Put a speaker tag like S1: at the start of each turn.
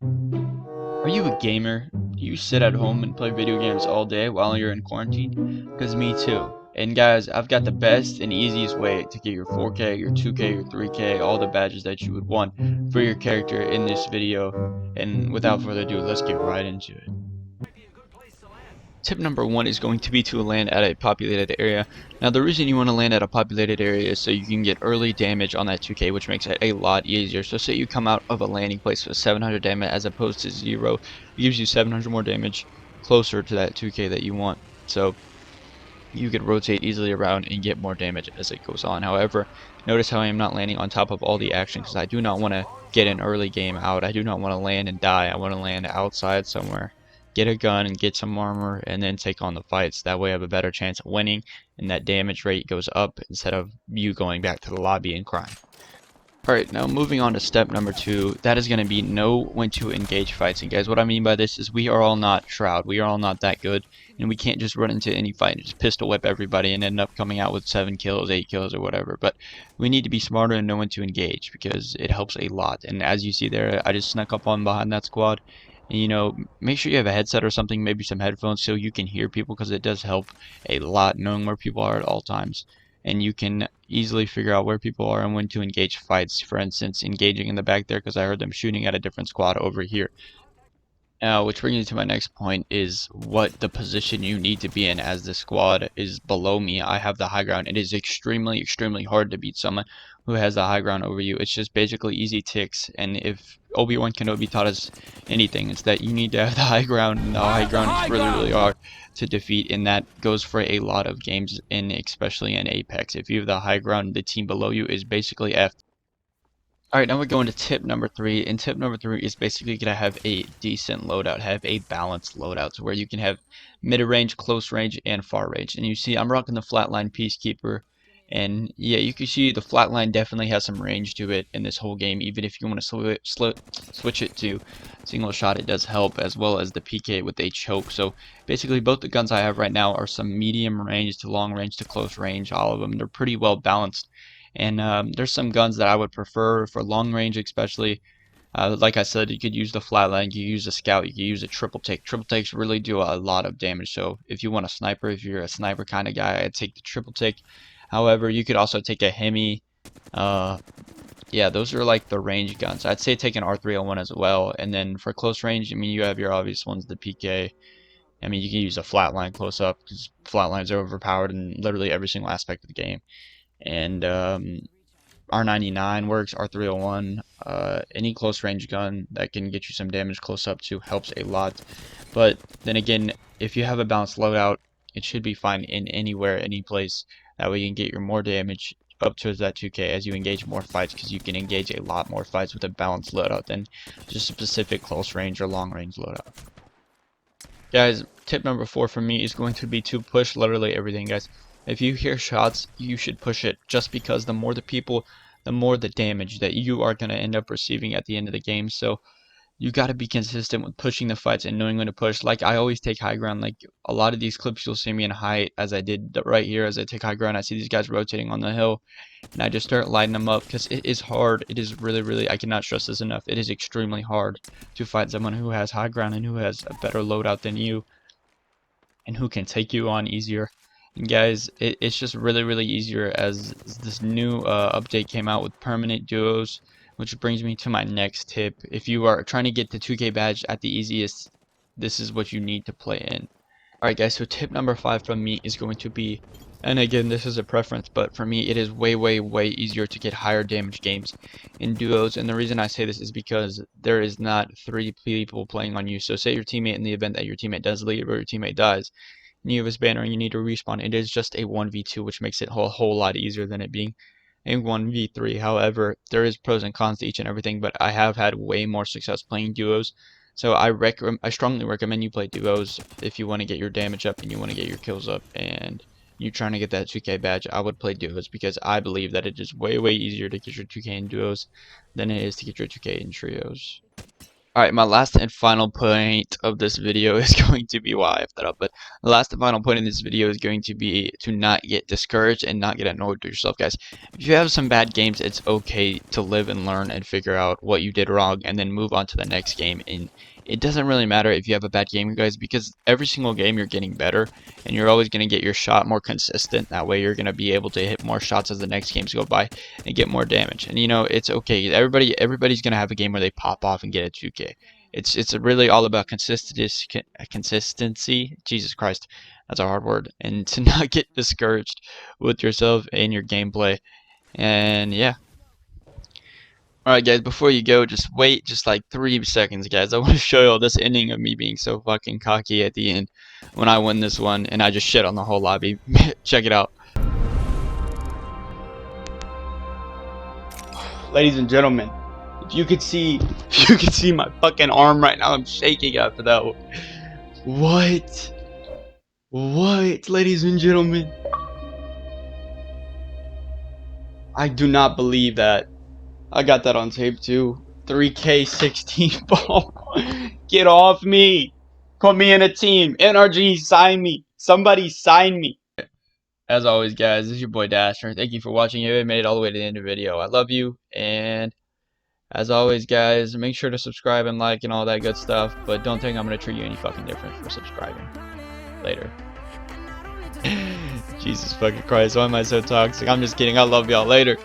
S1: Are you a gamer? Do you sit at home and play video games all day while you're in quarantine? Because me too. And guys, I've got the best and easiest way to get your 4K, your 2K, your 3K, all the badges that you would want for your character in this video. And without further ado, let's get right into it. Tip number one is going to be to land at a populated area. Now the reason you want to land at a populated area is so you can get early damage on that 2K, which makes it a lot easier. So say you come out of a landing place with 700 damage as opposed to 0, it gives you 700 more damage closer to that 2K that you want. So you could rotate easily around and get more damage as it goes on. However, notice how I am not landing on top of all the action because I do not want to get an early game out. I do not want to land and die. I want to land outside somewhere, get a gun and get some armor, and then take on the fights. That way I have a better chance of winning, and that damage rate goes up instead of you going back to the lobby and crying. Alright, now moving on to step number 2, that is going to be know when to engage fights. And guys, what I mean by this is we are all not Shroud, we are all not that good, and we can't just run into any fight and just pistol whip everybody and end up coming out with 7 kills, 8 kills, or whatever. But we need to be smarter and know when to engage, because it helps a lot. And as you see there, I just snuck up on behind that squad. And you know, make sure you have a headset or something, maybe some headphones, so you can hear people, because it does help a lot knowing where people are at all times. And you can easily figure out where people are and when to engage fights. For instance, engaging in the back there because I heard them shooting at a different squad over here. Now, which brings me to my next point is what the position you need to be in. As the squad is below me, I have the high ground. It is extremely hard to beat someone who has the high ground over you. It's just basically easy ticks, and if Obi-Wan Kenobi taught us anything, it's that you need to have the high ground, and the high ground is really hard to defeat, and that goes for a lot of games, in especially in Apex. If you have the high ground, the team below you is basically F. Alright, now we're going to tip number 3, and tip number 3 is basically going to have a decent loadout, have a balanced loadout, to where you can have mid-range, close range, and far range. And you see, I'm rocking the flatline Peacekeeper, and yeah, you can see the flatline definitely has some range to it in this whole game. Even if you want to switch it to single shot, it does help, as well as the PK with a choke. So basically, both the guns I have right now are some medium range to long range to close range. All of them, they're pretty well balanced. And there's some guns that I would prefer for long range, especially. Like I said, you could use the flatline, you could use a scout, you could use a triple take. Triple takes really do a lot of damage. So if you want a sniper, if you're a sniper kind of guy, I'd take the triple take. However, you could also take a Hemi. Yeah, those are like the range guns. I'd say take an R301 as well. And then for close range, I mean, you have your obvious ones, the PK. I mean, you can use a flatline close up because flatlines are overpowered in literally every single aspect of the game. And R99 works, R301, any close range gun that can get you some damage close up to helps a lot. But then again, if you have a balanced loadout, it should be fine in anywhere, any place. That way you can get your more damage up towards that 2K as you engage more fights, because you can engage a lot more fights with a balanced loadout than just a specific close range or long range loadout. Guys, tip number 4 for me is going to be to push literally everything, guys. If you hear shots, you should push it, just because the more the people, the more the damage that you are going to end up receiving at the end of the game. So you got to be consistent with pushing the fights and knowing when to push. Like, I always take high ground. Like, a lot of these clips you'll see me in height, as I did right here. As I take high ground, I see these guys rotating on the hill, and I just start lighting them up, because it is hard. It is really, I cannot stress this enough, it is extremely hard to fight someone who has high ground and who has a better loadout than you, and who can take you on easier. And guys, it's just really easier, as this new update came out with permanent duos, which brings me to my next tip. If you are trying to get the 2K badge at the easiest, this is what you need to play in. Alright guys, so tip number 5 from me is going to be, and again, this is a preference, but for me it is way easier to get higher damage games in duos. And the reason I say this is because there is not 3 people playing on you. So say your teammate, in the event that your teammate does leave or your teammate dies, and you have his banner and you need to respawn, it is just a 1v2, which makes it a whole lot easier than it being a 1v3. However, there is pros and cons to each and everything, but I have had way more success playing duos. So I strongly recommend you play duos if you want to get your damage up and you want to get your kills up, and you're trying to get that 2K badge. I would play duos, because I believe that it is way easier to get your 2K in duos than it is to get your 2K in trios. Alright, my last and final point of this video is going to be why I have that up, but the last and final point in this video is going to be to not get discouraged and not get annoyed with yourself, guys. If you have some bad games, it's okay to live and learn and figure out what you did wrong and then move on to the next game. And it doesn't really matter if you have a bad game, guys, because every single game you're getting better and you're always going to get your shot more consistent. That way you're going to be able to hit more shots as the next games go by and get more damage. And you know, it's okay. Everybody's going to have a game where they pop off and get a 2K. It's really all about consistency. Jesus Christ, that's a hard word. And to not get discouraged with yourself and your gameplay. And yeah. Alright guys, before you go, just wait just like 3 seconds, guys. I want to show you all this ending of me being so fucking cocky at the end when I win this one and I just shit on the whole lobby. Check it out. Ladies and gentlemen, if you could see my fucking arm right now, I'm shaking after that one. What? What, ladies and gentlemen? I do not believe that. I got that on tape too. 3K16 ball. Get off me. Put me in a team. NRG, sign me. Somebody sign me. As always, guys, this is your boy Dasher. Thank you for watching. You made it all the way to the end of the video. I love you. And as always, guys, make sure to subscribe and like and all that good stuff. But don't think I'm going to treat you any fucking different for subscribing. Later. Jesus fucking Christ. Why am I so toxic? I'm just kidding. I love y'all. Later.